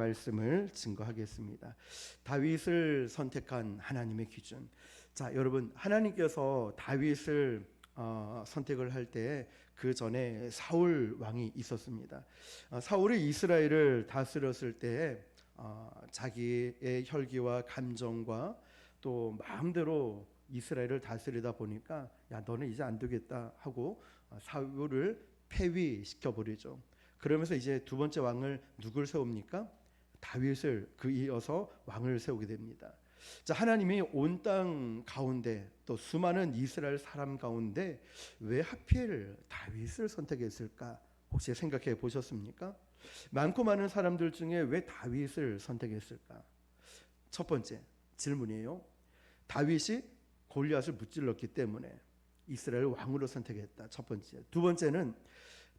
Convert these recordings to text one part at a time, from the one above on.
말씀을 증거하겠습니다. 다윗을 선택한 하나님의 기준. 자, 여러분, 하나님께서 다윗을 선택을 할 때 그 전에 사울 왕이 있었습니다. 사울이 이스라엘을 다스렸을 때 자기의 혈기와 감정과 또 마음대로 이스라엘을 다스리다 보니까 야, 너는 이제 안 되겠다 하고 사울을 폐위시켜 버리죠. 그러면서 이제 두 번째 왕을 누굴 세웁니까? 다윗을 그 이어서 왕을 세우게 됩니다. 자, 하나님이 온 땅 가운데 또 수많은 이스라엘 사람 가운데 왜 하필 다윗을 선택했을까? 혹시 생각해 보셨습니까? 많고 많은 사람들 중에 왜 다윗을 선택했을까? 첫 번째 질문이에요. 다윗이 골리앗을 무찔렀기 때문에 이스라엘 왕으로 선택했다. 첫 번째. 두 번째는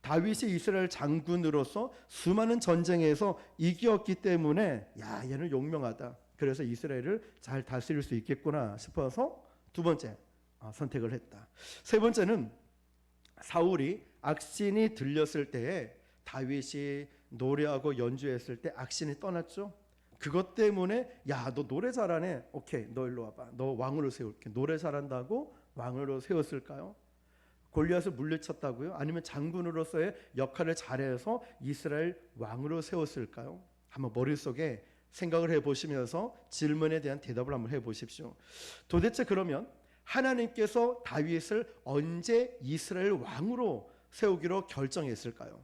다윗이 이스라엘 장군으로서 수많은 전쟁에서 이겼기 때문에 야, 얘는 용명하다. 그래서 이스라엘을 잘 다스릴 수 있겠구나 싶어서 두 번째 선택을 했다. 세 번째는 사울이 악신이 들렸을 때에 다윗이 노래하고 연주했을 때 악신이 떠났죠. 그것 때문에 야, 너 노래 잘하네. 오케이, 너 일로 와봐. 너 왕으로 세울게. 노래 잘한다고 왕으로 세웠을까요? 골리앗을 물리쳤다고요? 아니면 장군으로서의 역할을 잘해서 이스라엘 왕으로 세웠을까요? 한번 머릿속에 생각을 해보시면서 질문에 대한 대답을 한번 해보십시오. 도대체 그러면 하나님께서 다윗을 언제 이스라엘 왕으로 세우기로 결정했을까요?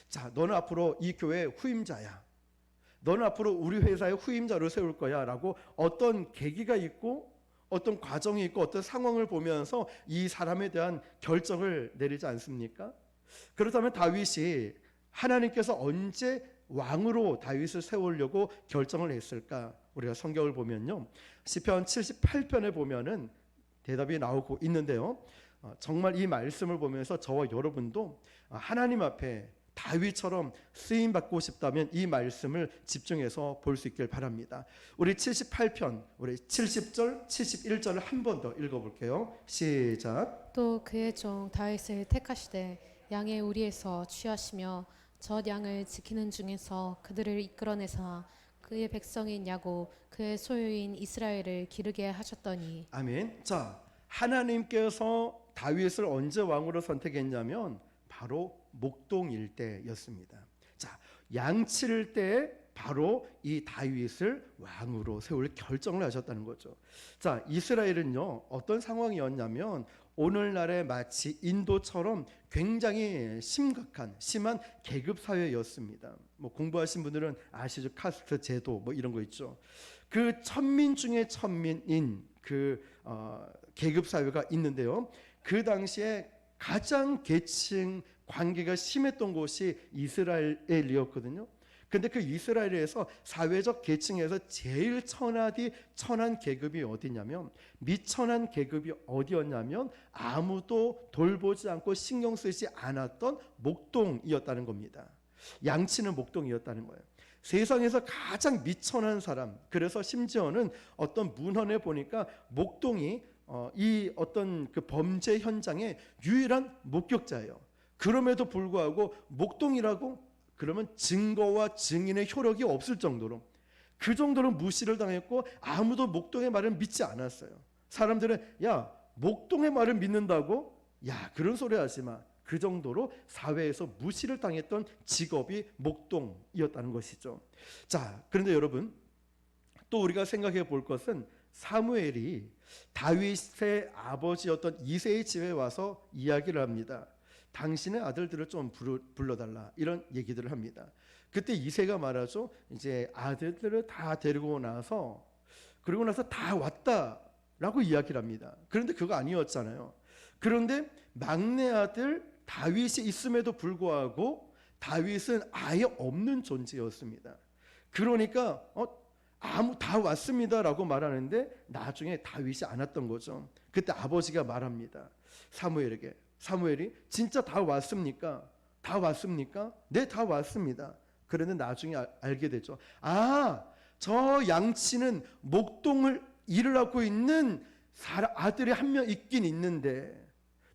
자, 너는 앞으로 이 교회의 후임자야. 너는 앞으로 우리 회사의 후임자로 세울 거야 라고 어떤 계기가 있고 어떤 과정이 있고 어떤 상황을 보면서 이 사람에 대한 결정을 내리지 않습니까? 그렇다면 다윗이 하나님께서 언제 왕으로 다윗을 세우려고 결정을 했을까? 우리가 성경을 보면요, 시편 78편에 보면은 대답이 나오고 있는데요, 정말 이 말씀을 보면서 저와 여러분도 하나님 앞에 다윗처럼 쓰임받고 싶다면 이 말씀을 집중해서 볼 수 있길 바랍니다. 우리 78편 우리 70절 71절을 한 번 더 읽어볼게요. 시작. 또 그의 종 다윗을 택하시되 양의 우리에서 취하시며 젖 양을 지키는 중에서 그들을 이끌어내사 그의 백성인 야곱 그의 소유인 이스라엘을 기르게 하셨더니. 아멘. 자, 하나님께서 다윗을 언제 왕으로 선택했냐면 바로 목동일 때였습니다. 자, 양 치를 때 바로 이 다윗을 왕으로 세울 결정을 하셨다는 거죠. 자, 이스라엘은요, 어떤 상황이었냐면 오늘날의 마치 인도처럼 굉장히 심한 계급 사회였습니다. 뭐 공부하신 분들은 아시죠? 카스트 제도 뭐 이런 거 있죠. 그 천민 중에 천민인 그 계급 사회가 있는데요, 그 당시에 가장 계층 관계가 심했던 곳이 이스라엘이었거든요. 근데 그 이스라엘에서 사회적 계층에서 제일 천한 계급이 어디냐면, 미천한 계급이 어디였냐면 아무도 돌보지 않고 신경 쓰지 않았던 목동이었다는 겁니다. 양치는 목동이었다는 거예요. 세상에서 가장 미천한 사람. 그래서 심지어는 어떤 문헌에 보니까 목동이 이 어떤 그 범죄 현장의 유일한 목격자예요. 그럼에도 불구하고 목동이라고 그러면 증거와 증인의 효력이 없을 정도로, 그 정도로 무시를 당했고 아무도 목동의 말을 믿지 않았어요. 사람들은 야, 목동의 말을 믿는다고? 야, 그런 소리 하지 마. 그 정도로 사회에서 무시를 당했던 직업이 목동이었다는 것이죠. 자, 그런데 여러분, 또 우리가 생각해 볼 것은 사무엘이 다윗의 아버지였던 이새의 집에 와서 이야기를 합니다. 당신의 아들들을 좀 불러달라, 이런 얘기들을 합니다. 그때 이새가 말하죠. 이제 아들들을 다 데리고 나서, 그리고 나서 다 왔다라고 이야기를 합니다. 그런데 그거 아니었잖아요. 그런데 막내 아들 다윗이 있음에도 불구하고 다윗은 아예 없는 존재였습니다. 그러니까 다 왔습니다라고 말하는데 나중에 다윗이 안 왔던 거죠. 그때 아버지가 말합니다. 사무엘에게. 사무엘이 진짜 다 왔습니까? 다 왔습니까? 네, 다 왔습니다. 그런데 나중에 알게 되죠. 아, 저 양치는 목동을 일을 하고 있는 아들이 한 명 있긴 있는데,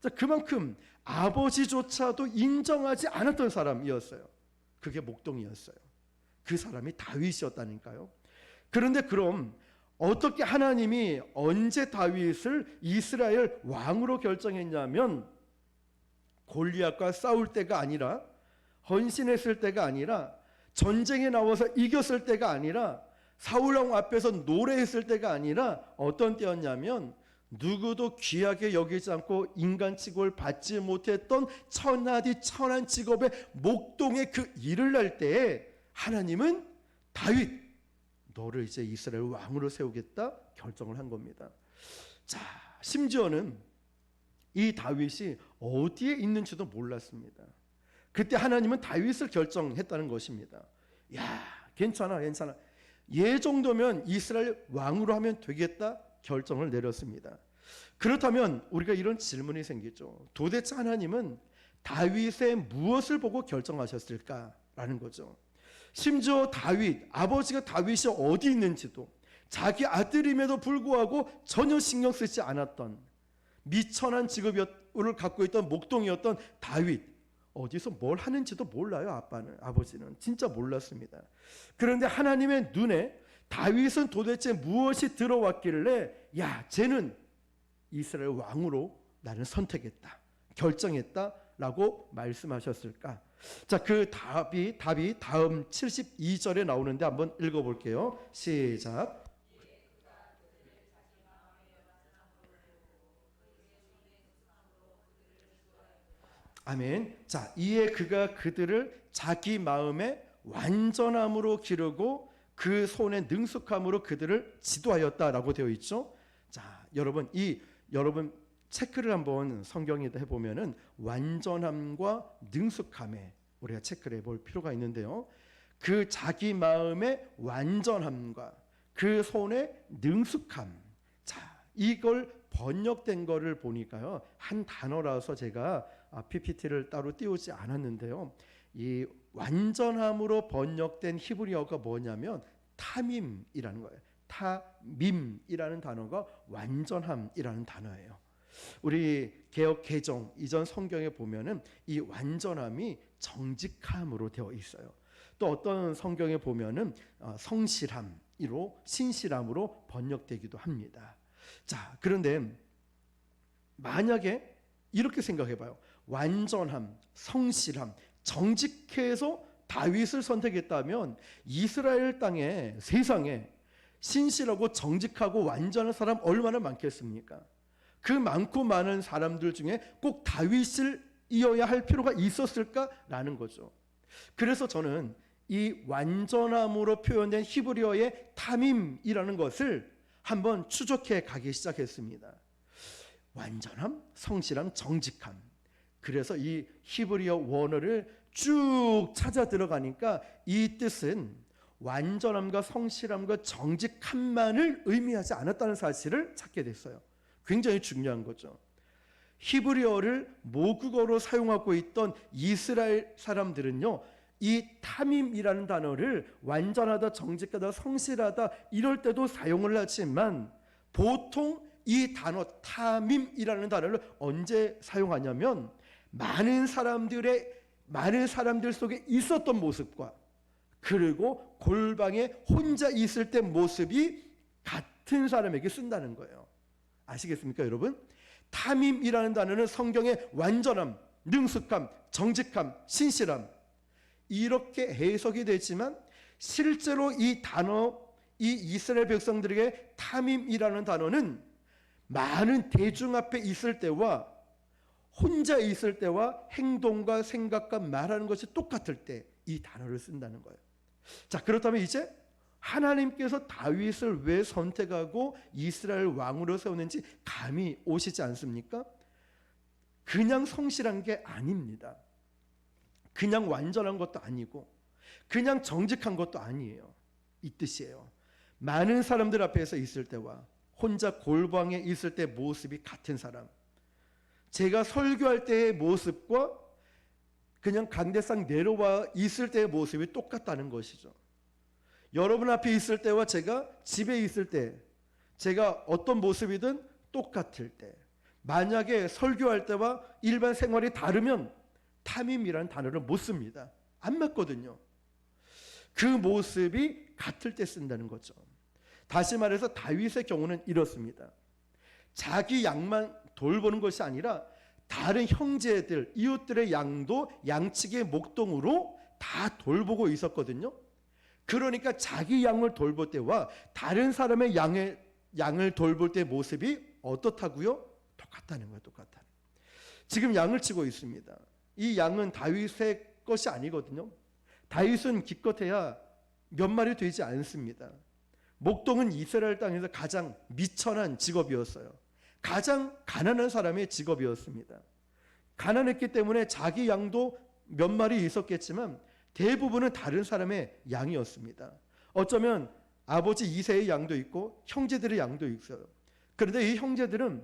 자, 그만큼 아버지조차도 인정하지 않았던 사람이었어요. 그게 목동이었어요. 그 사람이 다윗이었다니까요. 그런데 그럼 어떻게 하나님이 언제 다윗을 이스라엘 왕으로 결정했냐면 골리앗과 싸울 때가 아니라, 헌신했을 때가 아니라, 전쟁에 나와서 이겼을 때가 아니라, 사울왕 앞에서 노래했을 때가 아니라 어떤 때였냐면 누구도 귀하게 여기지 않고 인간 취급을 받지 못했던 천하디 천한 직업의 목동의 그 일을 할 때에 하나님은 다윗 너를 이제 이스라엘 왕으로 세우겠다 결정을 한 겁니다. 자, 심지어는 이 다윗이 어디에 있는지도 몰랐습니다. 그때 하나님은 다윗을 결정했다는 것입니다. 야, 괜찮아. 얘 정도면 이스라엘 왕으로 하면 되겠다 결정을 내렸습니다. 그렇다면 우리가 이런 질문이 생기죠. 도대체 하나님은 다윗의 무엇을 보고 결정하셨을까라는 거죠. 심지어 다윗, 아버지가 다윗이 어디 있는지도, 자기 아들임에도 불구하고 전혀 신경 쓰지 않았던 미천한 직업을 갖고 있던 목동이었던 다윗, 어디서 뭘 하는지도 몰라요. 아버지는 진짜 몰랐습니다. 그런데 하나님의 눈에 다윗은 도대체 무엇이 들어왔길래 야, 쟤는 이스라엘 왕으로 나는 선택했다, 결정했다라고 말씀하셨을까? 자, 그 답이 다음 72절에 나오는데 한번 읽어볼게요. 시작. 아멘. 자, 이에 그가 그들을 자기 마음에 완전함으로 기르고 그 손의 능숙함으로 그들을 지도하였다라고 되어 있죠. 자, 여러분 체크를 한번 성경에 해보면은 완전함과 능숙함에 우리가 체크를 해볼 필요가 있는데요. 그 자기 마음의 완전함과 그 손의 능숙함, 자, 이걸 번역된 거를 보니까요, 한 단어라서 제가 PPT를 따로 띄우지 않았는데요, 이 완전함으로 번역된 히브리어가 뭐냐면 타밈이라는 거예요. 타밈이라는 단어가 완전함이라는 단어예요. 우리 개역 개정 이전 성경에 보면은 이 완전함이 정직함으로 되어 있어요. 또 어떤 성경에 보면은 성실함으로, 신실함으로 번역되기도 합니다. 자, 그런데 만약에 이렇게 생각해봐요. 완전함, 성실함, 정직해서 다윗을 선택했다면 이스라엘 땅에, 세상에 신실하고 정직하고 완전한 사람 얼마나 많겠습니까? 그 많고 많은 사람들 중에 꼭 다윗을 이어야 할 필요가 있었을까라는 거죠. 그래서 저는 이 완전함으로 표현된 히브리어의 타밈이라는 것을 한번 추적해 가기 시작했습니다. 완전함, 성실함, 정직함. 그래서 이 히브리어 원어를 쭉 찾아 들어가니까 이 뜻은 완전함과 성실함과 정직함만을 의미하지 않았다는 사실을 찾게 됐어요. 굉장히 중요한 거죠. 히브리어를 모국어로 사용하고 있던 이스라엘 사람들은요, 이 타밈이라는 단어를 완전하다, 정직하다, 성실하다 이럴 때도 사용을 하지만 보통 이 단어 타밈이라는 단어를 언제 사용하냐면 많은 사람들 속에 있었던 모습과 그리고 골방에 혼자 있을 때 모습이 같은 사람에게 쓴다는 거예요. 아시겠습니까, 여러분? 타밈이라는 단어는 성경의 완전함, 능숙함, 정직함, 신실함 이렇게 해석이 되지만 실제로 이 단어, 이 이스라엘 백성들에게 타밈이라는 단어는 많은 대중 앞에 있을 때와 혼자 있을 때와 행동과 생각과 말하는 것이 똑같을 때 이 단어를 쓴다는 거예요. 자, 그렇다면 이제 하나님께서 다윗을 왜 선택하고 이스라엘 왕으로 세우는지 감이 오시지 않습니까? 그냥 성실한 게 아닙니다. 그냥 완전한 것도 아니고 그냥 정직한 것도 아니에요. 이 뜻이에요. 많은 사람들 앞에서 있을 때와 혼자 골방에 있을 때 모습이 같은 사람, 제가 설교할 때의 모습과 그냥 강대상 내려와 있을 때의 모습이 똑같다는 것이죠. 여러분 앞에 있을 때와 제가 집에 있을 때, 제가 어떤 모습이든 똑같을 때, 만약에 설교할 때와 일반 생활이 다르면 타밈이라는 단어를 못 씁니다. 안 맞거든요. 그 모습이 같을 때 쓴다는 거죠. 다시 말해서 다윗의 경우는 이렇습니다. 자기 양만 돌보는 것이 아니라 다른 형제들, 이웃들의 양도 양측의 목동으로 다 돌보고 있었거든요. 그러니까 자기 양을 돌볼 때와 다른 사람의 양을 돌볼 때 모습이 어떻다고요? 똑같다는 거예요. 똑같다. 지금 양을 치고 있습니다. 이 양은 다윗의 것이 아니거든요. 다윗은 기껏해야 몇 마리 되지 않습니다. 목동은 이스라엘 땅에서 가장 미천한 직업이었어요. 가장 가난한 사람의 직업이었습니다. 가난했기 때문에 자기 양도 몇 마리 있었겠지만 대부분은 다른 사람의 양이었습니다. 어쩌면 아버지 이새의 양도 있고 형제들의 양도 있어요. 그런데 이 형제들은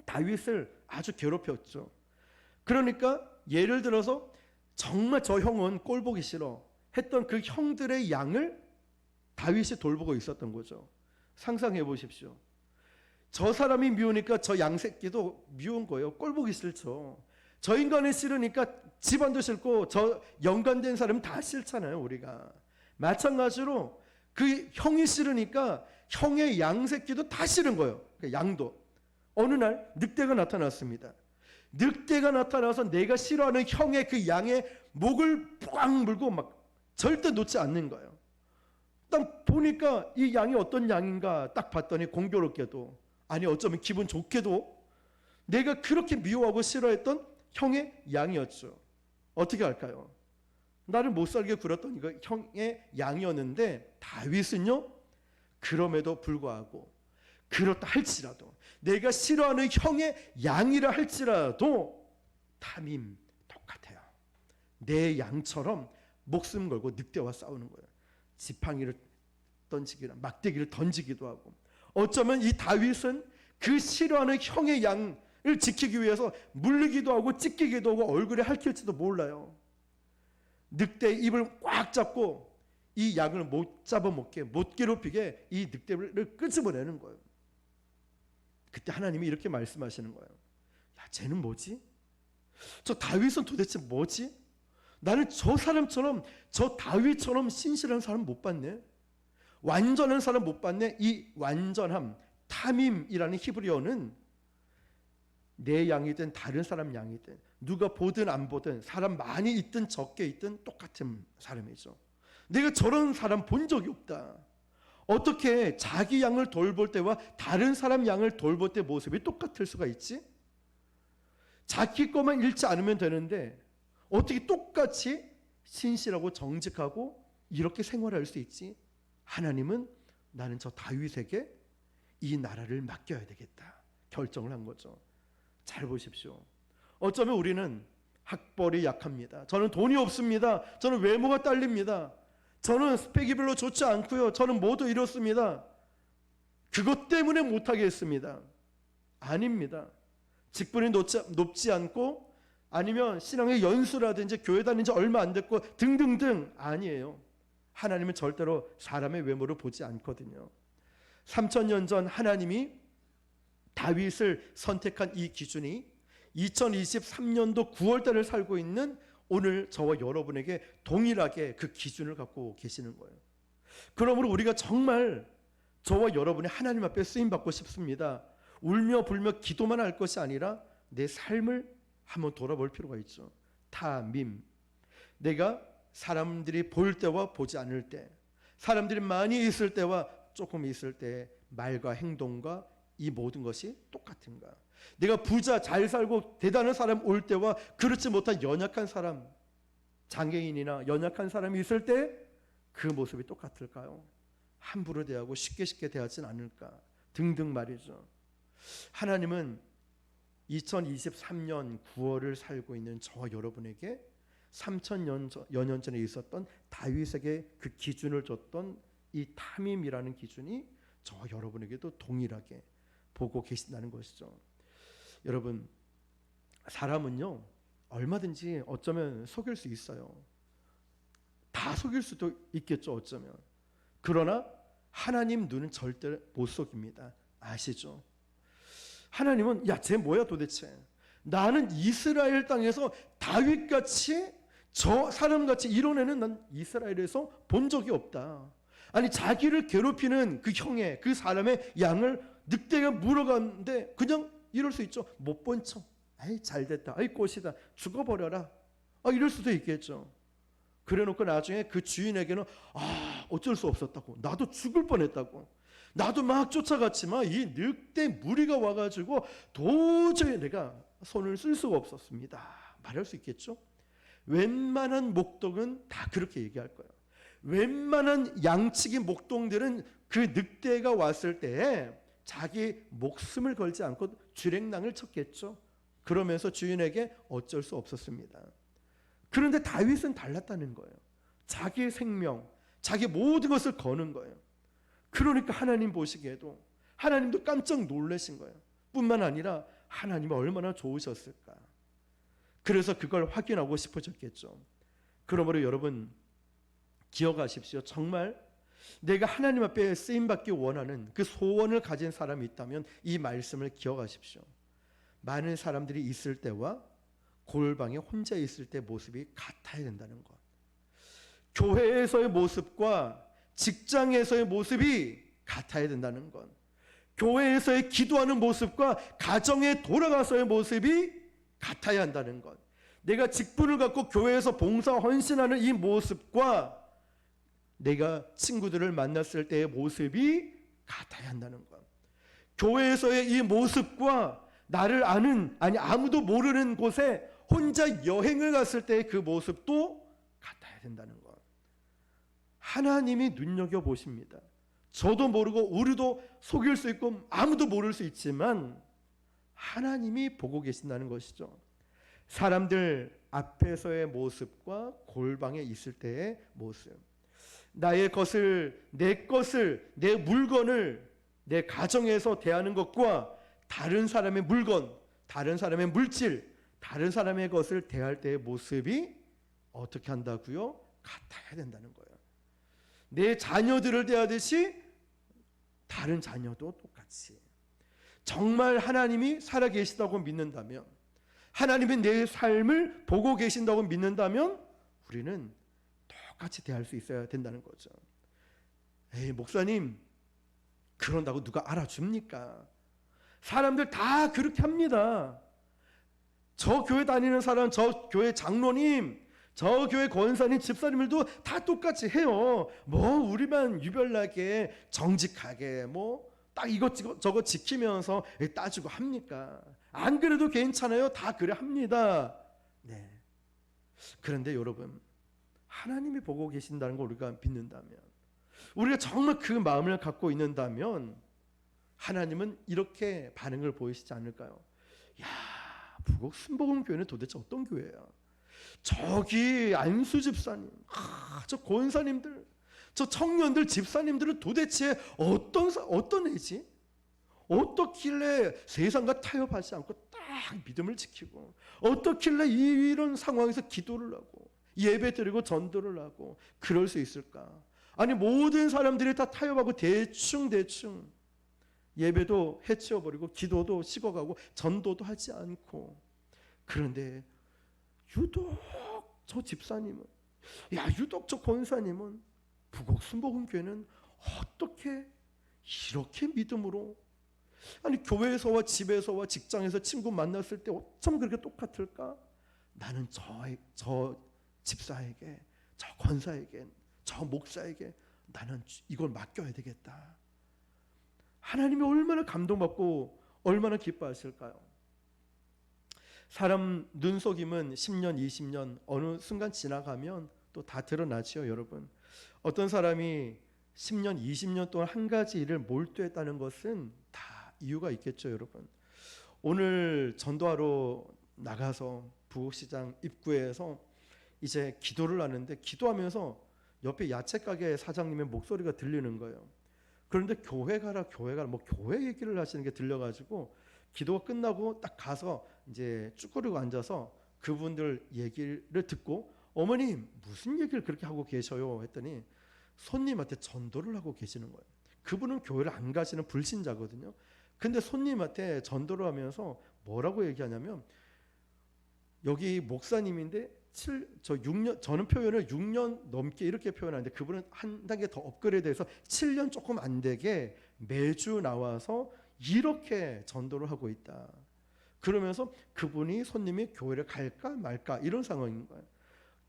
다윗을 아주 괴롭혔죠. 그러니까 예를 들어서 정말 저 형은 꼴 보기 싫어 했던 그 형들의 양을 다윗이 돌보고 있었던 거죠. 상상해 보십시오. 저 사람이 미우니까 저 양새끼도 미운 거예요. 꼴 보기 싫죠. 저 인간이 싫으니까 집안도 싫고 저 연관된 사람은 다 싫잖아요. 우리가 마찬가지로 그 형이 싫으니까 형의 양새끼도 다 싫은 거예요. 양도. 어느 날 늑대가 나타났습니다. 늑대가 나타나서 내가 싫어하는 형의 그 양의 목을 꽉 물고 막 절대 놓지 않는 거예요. 딱 보니까 이 양이 어떤 양인가 딱 봤더니 공교롭게도, 아니 어쩌면 기분 좋게도 내가 그렇게 미워하고 싫어했던 형의 양이었죠. 어떻게 할까요? 나를 못 살게 굴었던 이거 형의 양이었는데 다윗은요, 그럼에도 불구하고 그렇다 할지라도 내가 싫어하는 형의 양이라 할지라도 탐임 똑같아요. 내 양처럼 목숨 걸고 늑대와 싸우는 거예요. 지팡이를 던지기나 막대기를 던지기도 하고, 어쩌면 이 다윗은 그 싫어하는 형의 양을 지키기 위해서 물리기도 하고 찢기기도 하고 얼굴에 핥힐지도 몰라요. 늑대의 입을 꽉 잡고 이 양을 못 잡아먹게, 못 괴롭히게 이 늑대를 끄집어내는 거예요. 그때 하나님이 이렇게 말씀하시는 거예요. 야, 쟤는 뭐지? 저 다윗은 도대체 뭐지? 나는 저 사람처럼, 저 다윗처럼 신실한 사람 못 봤네. 완전한 사람 못 봤네. 이 완전함, 탐임이라는 히브리어는 내 양이든 다른 사람 양이든 누가 보든 안 보든 사람 많이 있든 적게 있든 똑같은 사람이죠. 내가 저런 사람 본 적이 없다. 어떻게 자기 양을 돌볼 때와 다른 사람 양을 돌볼 때 모습이 똑같을 수가 있지? 자기 것만 잃지 않으면 되는데 어떻게 똑같이 신실하고 정직하고 이렇게 생활할 수 있지? 하나님은 나는 저 다윗에게 이 나라를 맡겨야 되겠다 결정을 한 거죠. 잘 보십시오. 어쩌면 우리는 학벌이 약합니다. 저는 돈이 없습니다. 저는 외모가 딸립니다. 저는 스펙이 별로 좋지 않고요. 저는 모두 이렇습니다. 그것 때문에 못하겠습니다. 아닙니다. 직분이 높지 않고 아니면 신앙의 연수라든지 교회 다닌 지 얼마 안 됐고 등등등 아니에요. 하나님은 절대로 사람의 외모를 보지 않거든요. 3000년 전 하나님이 다윗을 선택한 이 기준이 2023년도 9월달을 살고 있는 오늘 저와 여러분에게 동일하게 그 기준을 갖고 계시는 거예요. 그러므로 우리가 정말 저와 여러분이 하나님 앞에 쓰임받고 싶습니다. 울며 불며 기도만 할 것이 아니라 내 삶을 한번 돌아볼 필요가 있죠. 탐임. 내가 사람들이 볼 때와 보지 않을 때, 사람들이 많이 있을 때와 조금 있을 때 말과 행동과 이 모든 것이 똑같은가? 내가 부자 잘 살고 대단한 사람 올 때와 그렇지 못한 연약한 사람, 장애인이나 연약한 사람이 있을 때 그 모습이 똑같을까요? 함부로 대하고 쉽게 대하진 않을까? 등등 말이죠. 하나님은 2023년 9월을 살고 있는 저와 여러분에게 3000여 년 전에 있었던 다윗에게 그 기준을 줬던 이 탐임이라는 기준이 저와 여러분에게도 동일하게 보고 계신다는 것이죠. 여러분, 사람은요 얼마든지 어쩌면 속일 수 있어요. 다 속일 수도 있겠죠, 어쩌면. 그러나 하나님 눈은 절대 못 속입니다. 아시죠? 하나님은 야, 쟤 뭐야 도대체? 나는 이스라엘 땅에서 다윗같이 저 사람같이 이런 애는 난 이스라엘에서 본 적이 없다. 아니 자기를 괴롭히는 그 형의 그 사람의 양을 늑대가 물어가는데 그냥 이럴 수 있죠. 못 본 척. 아이 잘됐다. 아이 꽃이다. 죽어버려라. 이럴 수도 있겠죠. 그래놓고 나중에 그 주인에게는 어쩔 수 없었다고. 나도 죽을 뻔했다고. 나도 막 쫓아갔지만 이 늑대 무리가 와가지고 도저히 내가 손을 쓸 수가 없었습니다. 말할 수 있겠죠. 웬만한 목동은 다 그렇게 얘기할 거예요. 웬만한 양치기 목동들은 그 늑대가 왔을 때 자기 목숨을 걸지 않고 주랭랑을 쳤겠죠. 그러면서 주인에게 어쩔 수 없었습니다. 그런데 다윗은 달랐다는 거예요. 자기의 생명, 자기 모든 것을 거는 거예요. 그러니까 하나님 보시기에도 하나님도 깜짝 놀라신 거예요. 뿐만 아니라 하나님이 얼마나 좋으셨을까. 그래서 그걸 확인하고 싶어졌겠죠. 그러므로 여러분 기억하십시오. 정말 내가 하나님 앞에 쓰임받기 원하는 그 소원을 가진 사람이 있다면 이 말씀을 기억하십시오. 많은 사람들이 있을 때와 골방에 혼자 있을 때 모습이 같아야 된다는 것. 교회에서의 모습과 직장에서의 모습이 같아야 된다는 것. 교회에서의 기도하는 모습과 가정에 돌아가서의 모습이 같아야 한다는 것. 내가 직분을 갖고 교회에서 봉사 헌신하는 이 모습과 내가 친구들을 만났을 때의 모습이 같아야 한다는 것. 교회에서의 이 모습과 나를 아는 아무도 모르는 곳에 혼자 여행을 갔을 때의 그 모습도 같아야 된다는 것. 하나님이 눈여겨보십니다. 저도 모르고 우리도 속일 수 있고 아무도 모를 수 있지만 하나님이 보고 계신다는 것이죠. 사람들 앞에서의 모습과 골방에 있을 때의 모습. 나의 것을, 내 물건을 내 가정에서 대하는 것과 다른 사람의 물건, 다른 사람의 물질, 다른 사람의 것을 대할 때의 모습이 어떻게 한다고요? 같아야 된다는 거예요. 내 자녀들을 대하듯이 다른 자녀도 똑같이. 정말 하나님이 살아계시다고 믿는다면, 하나님이 내 삶을 보고 계신다고 믿는다면 우리는 똑같이 대할 수 있어야 된다는 거죠. 에이 목사님 그런다고 누가 알아줍니까? 사람들 다 그렇게 합니다. 저 교회 다니는 사람, 저 교회 장로님, 저 교회 권사님, 집사님들도 다 똑같이 해요. 뭐 우리만 유별나게 정직하게 뭐 딱 이것저것 지키면서 따지고 합니까? 안 그래도 괜찮아요. 다 그래 합니다. 네. 그런데 여러분 하나님이 보고 계신다는 걸 우리가 믿는다면, 우리가 정말 그 마음을 갖고 있는다면 하나님은 이렇게 반응을 보이시지 않을까요? 야, 부곡 순복음교회는 도대체 어떤 교회야? 저기 안수 집사님, 저 권사님들, 저 청년들 집사님들은 도대체 어떤 애지? 어떻길래 세상과 타협하지 않고 딱 믿음을 지키고, 어떻길래 이런 상황에서 기도를 하고 예배 드리고 전도를 하고 그럴 수 있을까? 아니 모든 사람들이 다 타협하고 대충 예배도 해치워버리고 기도도 식어가고 전도도 하지 않고, 그런데 유독 저 집사님은, 유독 저 권사님은, 부곡 순복음교회는 어떻게 이렇게 믿음으로, 아니 교회에서와 집에서와 직장에서 친구 만났을 때 어쩜 그렇게 똑같을까? 나는 저 집사에게, 저 권사에게, 저 목사에게 나는 이걸 맡겨야 되겠다. 하나님이 얼마나 감동받고 얼마나 기뻐하실까요? 사람 눈속임은 10년, 20년 어느 순간 지나가면 또 다 드러나지요, 여러분. 어떤 사람이 10년, 20년 동안 한 가지 일을 몰두했다는 것은 다 이유가 있겠죠, 여러분. 오늘 전도하러 나가서 부곡시장 입구에서 이제 기도를 하는데, 기도하면서 옆에 야채 가게 사장님의 목소리가 들리는 거예요. 그런데 교회 가라 뭐 교회 얘기를 하시는 게 들려가지고 기도가 끝나고 딱 가서 이제 쭈그리고 앉아서 그분들 얘기를 듣고, 어머님 무슨 얘기를 그렇게 하고 계셔요 했더니 손님한테 전도를 하고 계시는 거예요. 그분은 교회를 안 가시는 불신자거든요. 근데 손님한테 전도를 하면서 뭐라고 얘기하냐면, 여기 목사님인데 저 6년, 저는 표현을 6년 넘게 이렇게 표현하는데 그분은 한 단계 더 업그레이드해서 7년 조금 안 되게 매주 나와서 이렇게 전도를 하고 있다. 그러면서 그분이 손님이 교회를 갈까 말까 이런 상황인 거예요.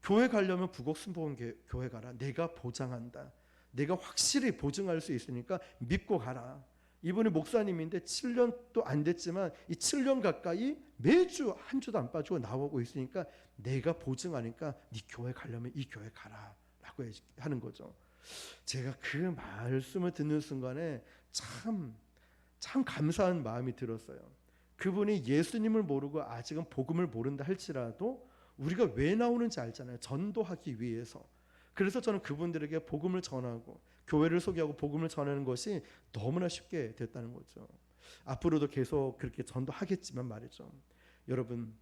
교회 가려면 부곡순복음교회 가라. 내가 보장한다. 내가 확실히 보증할 수 있으니까 믿고 가라. 이분이 목사님인데 7년도 안 됐지만 이 7년 가까이 매주 한 주도 안 빠지고 나오고 있으니까 내가 보증하니까 네 교회 가려면 이 교회 가라 라고 하는 거죠. 제가 그 말씀을 듣는 순간에 참 감사한 마음이 들었어요. 그분이 예수님을 모르고 아직은 복음을 모른다 할지라도 우리가 왜 나오는지 알잖아요. 전도하기 위해서. 그래서 저는 그분들에게 복음을 전하고 교회를 소개하고 복음을 전하는 것이 너무나 쉽게 됐다는 거죠. 앞으로도 계속 그렇게 전도하겠지만 말이죠. 여러분,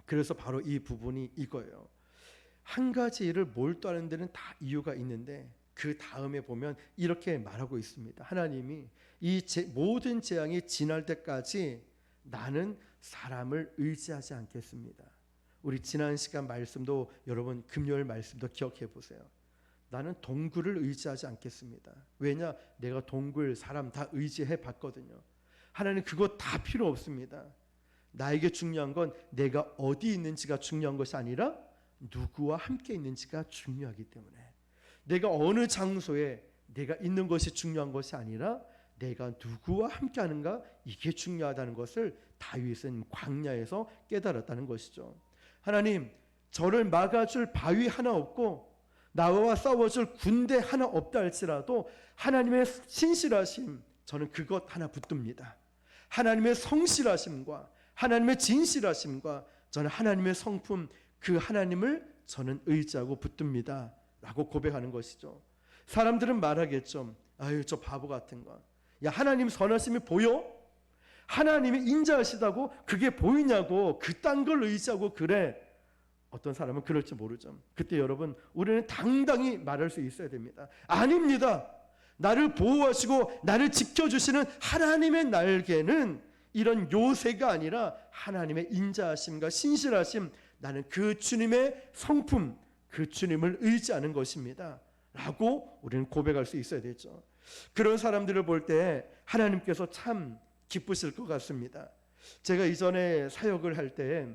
그래서 바로 이 부분이 이거예요. 한 가지 일을 몰두하는 데는 다 이유가 있는데 그 다음에 보면 이렇게 말하고 있습니다. 하나님이 이 모든 재앙이 지날 때까지 나는 사람을 의지하지 않겠습니다. 우리 지난 시간 말씀도 여러분 금요일 말씀도 기억해 보세요. 나는 동굴을 의지하지 않겠습니다. 왜냐? 내가 동굴 사람 다 의지해 봤거든요. 하나님 그거 다 필요 없습니다. 나에게 중요한 건 내가 어디 있는지가 중요한 것이 아니라 누구와 함께 있는지가 중요하기 때문에 내가 어느 장소에 내가 있는 것이 중요한 것이 아니라 내가 누구와 함께 하는가 이게 중요하다는 것을 다윗은 광야에서 깨달았다는 것이죠. 하나님 저를 막아줄 바위 하나 없고 나와 싸워줄 군대 하나 없다 할지라도 하나님의 신실하심 저는 그것 하나 붙듭니다. 하나님의 성실하심과 하나님의 진실하심과 저는 하나님의 성품 그 하나님을 저는 의지하고 붙듭니다 라고 고백하는 것이죠. 사람들은 말하겠죠. 아유 저 바보 같은 거. 야 하나님 선하심이 보여? 하나님이 인자하시다고 그게 보이냐고 그딴 걸 의지하고 그래. 어떤 사람은 그럴지 모르죠. 그때 여러분 우리는 당당히 말할 수 있어야 됩니다. 아닙니다. 나를 보호하시고 나를 지켜주시는 하나님의 날개는 이런 요새가 아니라 하나님의 인자하심과 신실하심 나는 그 주님의 성품 그 주님을 의지하는 것입니다 라고 우리는 고백할 수 있어야 되죠. 그런 사람들을 볼 때 하나님께서 참 기쁘실 것 같습니다. 제가 이전에 사역을 할 때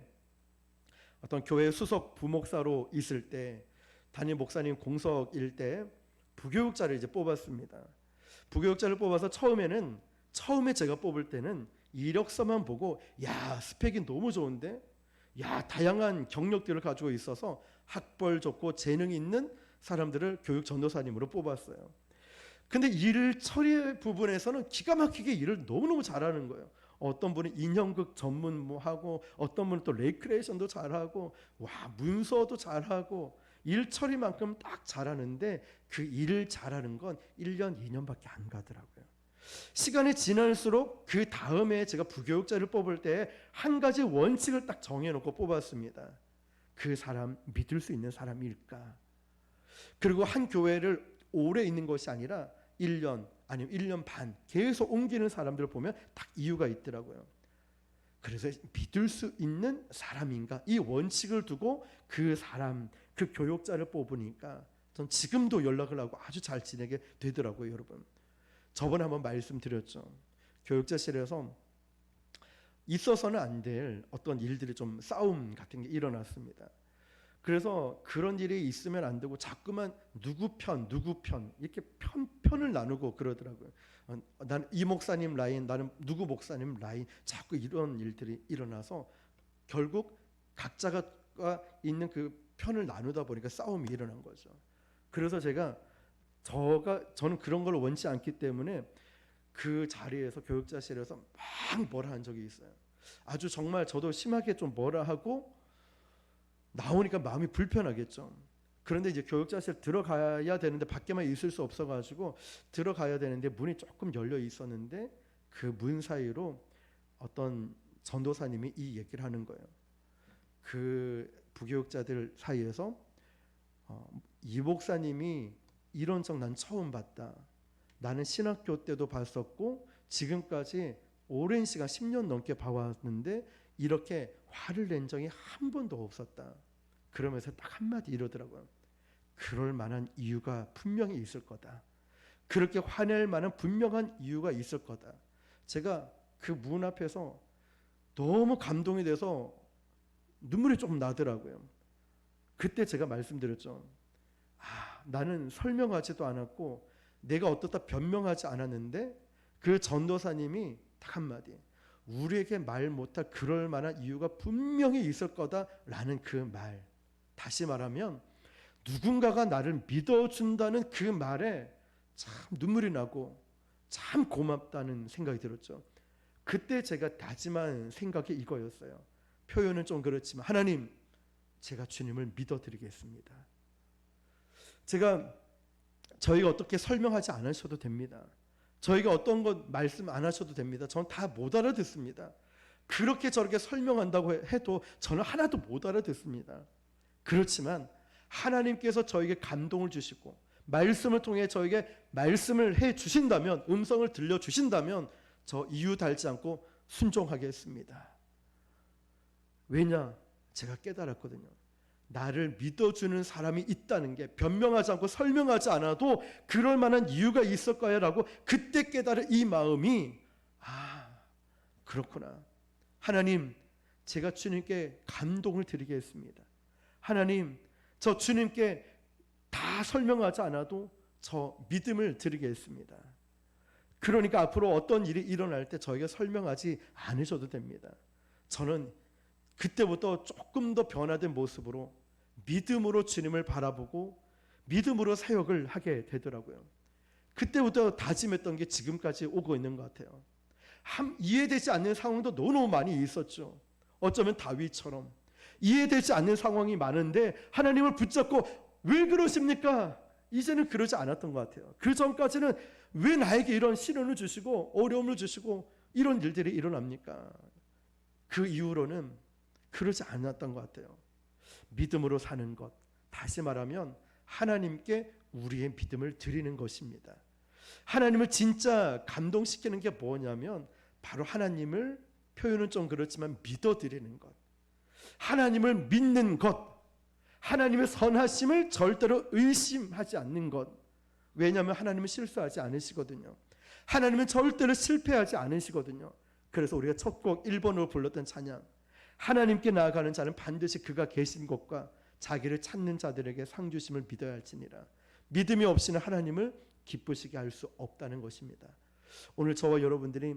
어떤 교회 수석 부목사로 있을 때 담임 목사님 공석일 때 부교육자를 이제 뽑았습니다. 부교육자를 뽑아서 처음에 제가 뽑을 때는 이력서만 보고 야 스펙이 너무 좋은데 야 다양한 경력들을 가지고 있어서 학벌 좋고 재능 있는 사람들을 교육 전도사님으로 뽑았어요. 근데 일 처리 부분에서는 기가 막히게 일을 너무너무 잘하는 거예요. 어떤 분은 인형극 전문하고 어떤 분은 또 레크레이션도 잘하고 와 문서도 잘하고 일 처리만큼 딱 잘하는데 그 일을 잘하는 건 1년 2년밖에 안 가더라고요. 시간이 지날수록 그 다음에 제가 부교육자를 뽑을 때 한 가지 원칙을 딱 정해놓고 뽑았습니다. 그 사람 믿을 수 있는 사람일까? 그리고 한 교회를 오래 있는 것이 아니라 1년 아니면 1년 반 계속 옮기는 사람들을 보면 딱 이유가 있더라고요. 그래서 믿을 수 있는 사람인가 이 원칙을 두고 그 사람 그 교육자를 뽑으니까 전 지금도 연락을 하고 아주 잘 지내게 되더라고요. 여러분 저번에 한번 말씀드렸죠. 교육자실에서 있어서는 안 될 어떤 일들이 좀 싸움 같은 게 일어났습니다. 그래서 그런 일이 있으면 안 되고 자꾸만 누구 편 이렇게 편을 나누고 그러더라고요. 나는 이 목사님 라인, 나는 누구 목사님 라인, 자꾸 이런 일들이 일어나서 결국 각자가 있는 그 편을 나누다 보니까 싸움이 일어난 거죠. 그래서 저는 그런 걸 원치 않기 때문에 그 자리에서 교육자실에서 막 뭐라 한 적이 있어요. 아주 정말 저도 심하게 좀 뭐라 하고 나오니까 마음이 불편하겠죠. 그런데 이제 교육자실 들어가야 되는데 밖에만 있을 수 없어가지고 들어가야 되는데 문이 조금 열려 있었는데 그 문 사이로 어떤 전도사님이 이 얘기를 하는 거예요. 그 부교육자들 사이에서 이 목사님이 이런 적 난 처음 봤다. 나는 신학교 때도 봤었고 지금까지 오랜 시간 10년 넘게 봐왔는데 이렇게 화를 낸 적이 한 번도 없었다. 그러면서 딱 한마디 이러더라고요. 그럴 만한 이유가 분명히 있을 거다. 그렇게 화낼 만한 분명한 이유가 있을 거다. 제가 그 문 앞에서 너무 감동이 돼서 눈물이 조금 나더라고요. 그때 제가 말씀드렸죠. 나는 설명하지도 않았고 내가 어떻다 변명하지 않았는데 그 전도사님이 딱 한마디, 우리에게 말 못할 그럴 만한 이유가 분명히 있을 거다라는 그 말. 다시 말하면 누군가가 나를 믿어준다는 그 말에 참 눈물이 나고 참 고맙다는 생각이 들었죠. 그때 제가 다짐한 생각이 이거였어요. 표현은 좀 그렇지만, 하나님, 제가 주님을 믿어드리겠습니다. 저희가 어떻게 설명하지 않으셔도 됩니다. 저희가 어떤 것 말씀 안 하셔도 됩니다. 저는 다 못 알아듣습니다. 그렇게 저렇게 설명한다고 해도 저는 하나도 못 알아듣습니다. 그렇지만 하나님께서 저에게 감동을 주시고 말씀을 통해 저에게 말씀을 해 주신다면, 음성을 들려 주신다면 저 이유 달지 않고 순종하겠습니다. 왜냐? 제가 깨달았거든요. 나를 믿어주는 사람이 있다는 게 변명하지 않고 설명하지 않아도 그럴 만한 이유가 있을 거야라고 그때 깨달은 이 마음이, 그렇구나. 하나님, 제가 주님께 감동을 드리겠습니다. 하나님, 저 주님께 다 설명하지 않아도 저 믿음을 드리겠습니다. 그러니까 앞으로 어떤 일이 일어날 때 저에게 설명하지 않으셔도 됩니다. 저는 그때부터 조금 더 변화된 모습으로 믿음으로 주님을 바라보고 믿음으로 사역을 하게 되더라고요. 그때부터 다짐했던 게 지금까지 오고 있는 것 같아요. 이해되지 않는 상황도 너무 많이 있었죠. 어쩌면 다윗처럼 이해되지 않는 상황이 많은데 하나님을 붙잡고 왜 그러십니까? 이제는 그러지 않았던 것 같아요. 그 전까지는 왜 나에게 이런 시련을 주시고 어려움을 주시고 이런 일들이 일어납니까? 그 이후로는 그러지 않았던 것 같아요. 믿음으로 사는 것, 다시 말하면 하나님께 우리의 믿음을 드리는 것입니다. 하나님을 진짜 감동시키는 게 뭐냐면 바로 하나님을, 표현은 좀 그렇지만 믿어드리는 것, 하나님을 믿는 것, 하나님의 선하심을 절대로 의심하지 않는 것. 왜냐하면 하나님은 실수하지 않으시거든요. 하나님은 절대로 실패하지 않으시거든요. 그래서 우리가 첫 곡 1번으로 불렀던 찬양, 하나님께 나아가는 자는 반드시 그가 계신 곳과 자기를 찾는 자들에게 상 주심을 믿어야 할지니라. 믿음이 없이는 하나님을 기쁘시게 할 수 없다는 것입니다. 오늘 저와 여러분들이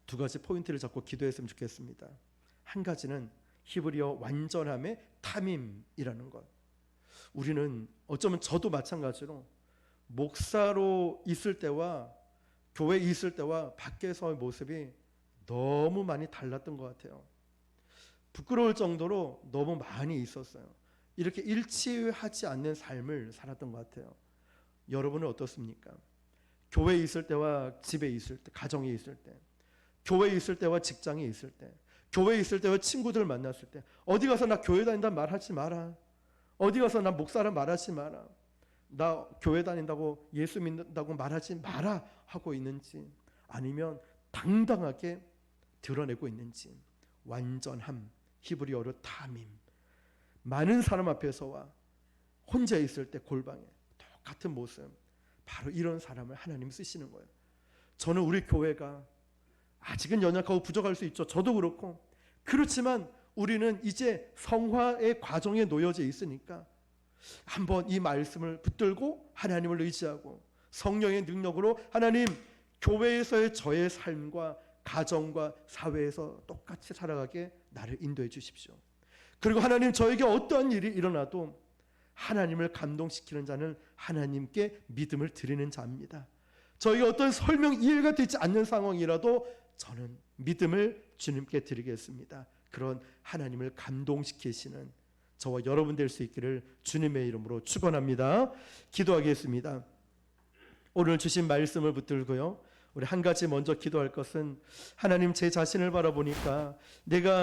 두 가지 포인트를 잡고 기도했으면 좋겠습니다. 한 가지는 히브리어 완전함의 탐임이라는 것. 우리는 어쩌면 저도 마찬가지로 목사로 있을 때와 교회에 있을 때와 밖에서의 모습이 너무 많이 달랐던 것 같아요. 부끄러울 정도로 너무 많이 있었어요. 이렇게 일치하지 않는 삶을 살았던 것 같아요. 여러분은 어떻습니까? 교회에 있을 때와 집에 있을 때, 가정에 있을 때, 교회에 있을 때와 직장에 있을 때, 교회에 있을 때와 친구들 만났을 때, 어디 가서 나 교회 다닌다 말하지 마라, 어디 가서 나 목사라 말하지 마라, 나 교회 다닌다고 예수 믿는다고 말하지 마라 하고 있는지, 아니면 당당하게 드러내고 있는지. 완전함, 히브리어로 탐임. 많은 사람 앞에서와 혼자 있을 때 골방에 똑같은 모습, 바로 이런 사람을 하나님 쓰시는 거예요. 저는 우리 교회가 아직은 연약하고 부족할 수 있죠. 저도 그렇고. 그렇지만 우리는 이제 성화의 과정에 놓여져 있으니까 한번 이 말씀을 붙들고 하나님을 의지하고 성령의 능력으로 하나님, 교회에서의 저의 삶과 가정과 사회에서 똑같이 살아가게 나를 인도해 주십시오. 그리고 하나님, 저에게 어떠한 일이 일어나도 하나님을 감동시키는 자는 하나님께 믿음을 드리는 자입니다. 저희가 어떤 설명 이해가 되지 않는 상황이라도 저는 믿음을 주님께 드리겠습니다. 그런 하나님을 감동시키시는 저와 여러분 될 수 있기를 주님의 이름으로 축원합니다. 기도하겠습니다. 오늘 주신 말씀을 붙들고요, 우리 한 가지 먼저 기도할 것은, 하나님, 제 자신을 바라보니까 내가